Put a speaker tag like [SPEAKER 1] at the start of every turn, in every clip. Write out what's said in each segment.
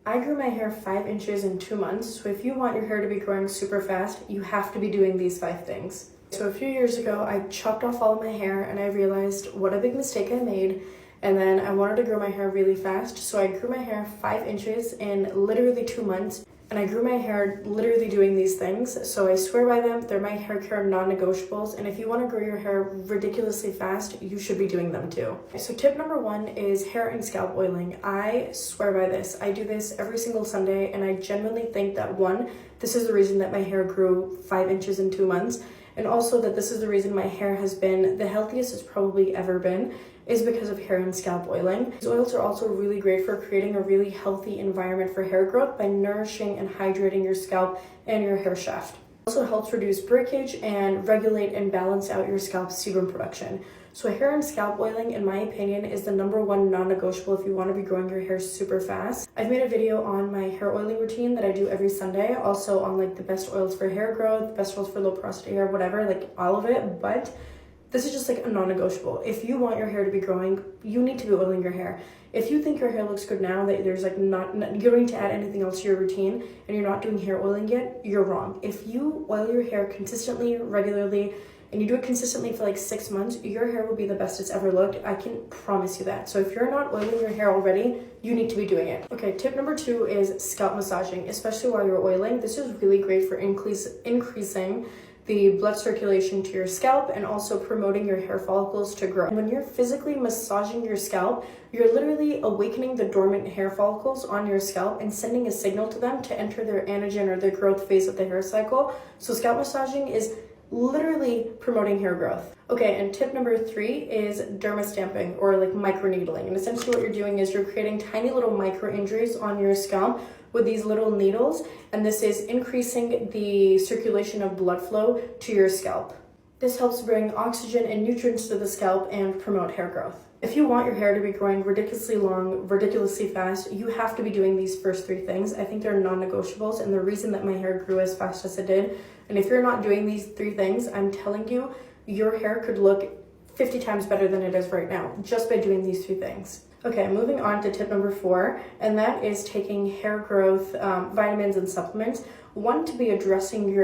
[SPEAKER 1] I grew my hair 5 inches in 2 months, so if you want your hair to be growing super fast, you have to be doing these 5 things. So a few years ago, I chopped off all of my hair and I realized what a big mistake I made. And then I wanted to grow my hair really fast, so I grew my hair 5 inches in literally 2 months. And I grew my hair literally doing these things, so I swear by them. They're my hair care non-negotiables, and if you want to grow your hair ridiculously fast, you should be doing them too. So tip number 1 is hair and scalp oiling. I swear by this. I do this every single Sunday, and I genuinely think that 1, this is the reason that my hair grew 5 inches in 2 months, and also that this is the reason my hair has been the healthiest it's probably ever been, is because of hair and scalp oiling. These oils are also really great for creating a really healthy environment for hair growth by nourishing and hydrating your scalp and your hair shaft. It also helps reduce breakage and regulate and balance out your scalp sebum production. So hair and scalp oiling, in my opinion, is the number 1 non-negotiable if you want to be growing your hair super fast. I've made a video on my hair oiling routine that I do every Sunday, also on like the best oils for hair growth, best oils for low porosity hair, whatever, like all of it, but this is just like a non-negotiable. If you want your hair to be growing, you need to be oiling your hair. If you think your hair looks good now, that there's like not you don't need to add anything else to your routine, and you're not doing hair oiling yet, you're wrong. If you oil your hair consistently, regularly, and you do it consistently for like 6 months, your hair will be the best it's ever looked. I can promise you that. So if you're not oiling your hair already, you need to be doing it. Okay, tip number 2 is scalp massaging, especially while you're oiling. This is really great for increasing the blood circulation to your scalp and also promoting your hair follicles to grow. When you're physically massaging your scalp, you're literally awakening the dormant hair follicles on your scalp and sending a signal to them to enter their anagen or their growth phase of the hair cycle. So scalp massaging is literally promoting hair growth. Okay, and tip number 3 is dermastamping, or like microneedling. And essentially what you're doing is you're creating tiny little micro injuries on your scalp with these little needles, and this is increasing the circulation of blood flow to your scalp. This helps bring oxygen and nutrients to the scalp and promote hair growth. If you want your hair to be growing ridiculously long, ridiculously fast, you have to be doing these first 3 things. I think they're non-negotiables and the reason that my hair grew as fast as it did. And if you're not doing these 3 things, I'm telling you, your hair could look 50 times better than it is right now just by doing these 3 things. Okay, moving on to tip number 4, and that is taking hair growth vitamins and supplements. 1, to be addressing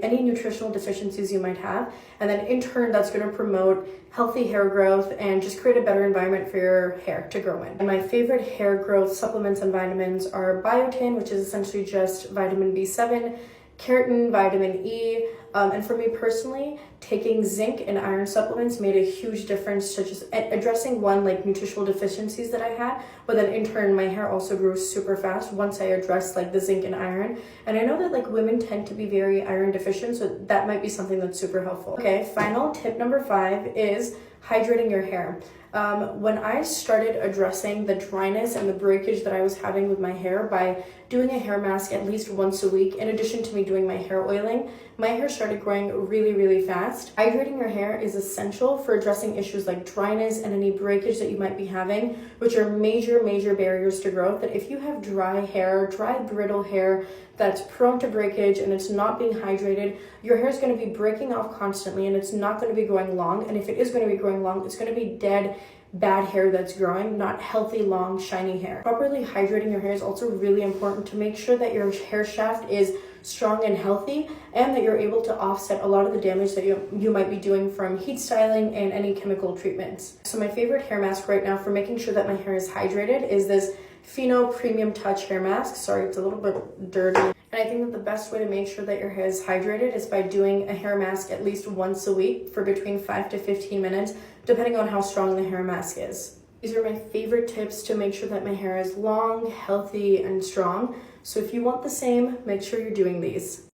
[SPEAKER 1] any nutritional deficiencies you might have, and then in turn that's going to promote healthy hair growth and just create a better environment for your hair to grow in. And my favorite hair growth supplements and vitamins are biotin, which is essentially just vitamin B7, keratin, vitamin E, and for me personally, taking zinc and iron supplements made a huge difference to just addressing 1, like nutritional deficiencies that I had, but then in turn my hair also grew super fast once I addressed like the zinc and iron. And I know that like women tend to be very iron deficient, so that might be something that's super helpful. Okay, final tip number 5 is hydrating your hair. When I started addressing the dryness and the breakage that I was having with my hair by doing a hair mask at least once a week, in addition to me doing my hair oiling, my hair started growing really, really fast. Hydrating your hair is essential for addressing issues like dryness and any breakage that you might be having, which are major, major barriers to growth. That if you have dry hair, dry, brittle hair that's prone to breakage and it's not being hydrated, your hair is going to be breaking off constantly and it's not going to be growing long. And if it is going to be growing long, it's going to be dead, bad hair that's growing, not healthy, long, shiny hair. Properly hydrating your hair is also really important to make sure that your hair shaft is strong and healthy, and that you're able to offset a lot of the damage that you might be doing from heat styling and any chemical treatments. So my favorite hair mask right now for making sure that my hair is hydrated is this Pheno Premium Touch hair mask. Sorry, it's a little bit dirty. And I think that the best way to make sure that your hair is hydrated is by doing a hair mask at least once a week for between 5 to 15 minutes, depending on how strong the hair mask is. These are my favorite tips to make sure that my hair is long, healthy, and strong. So if you want the same, make sure you're doing these.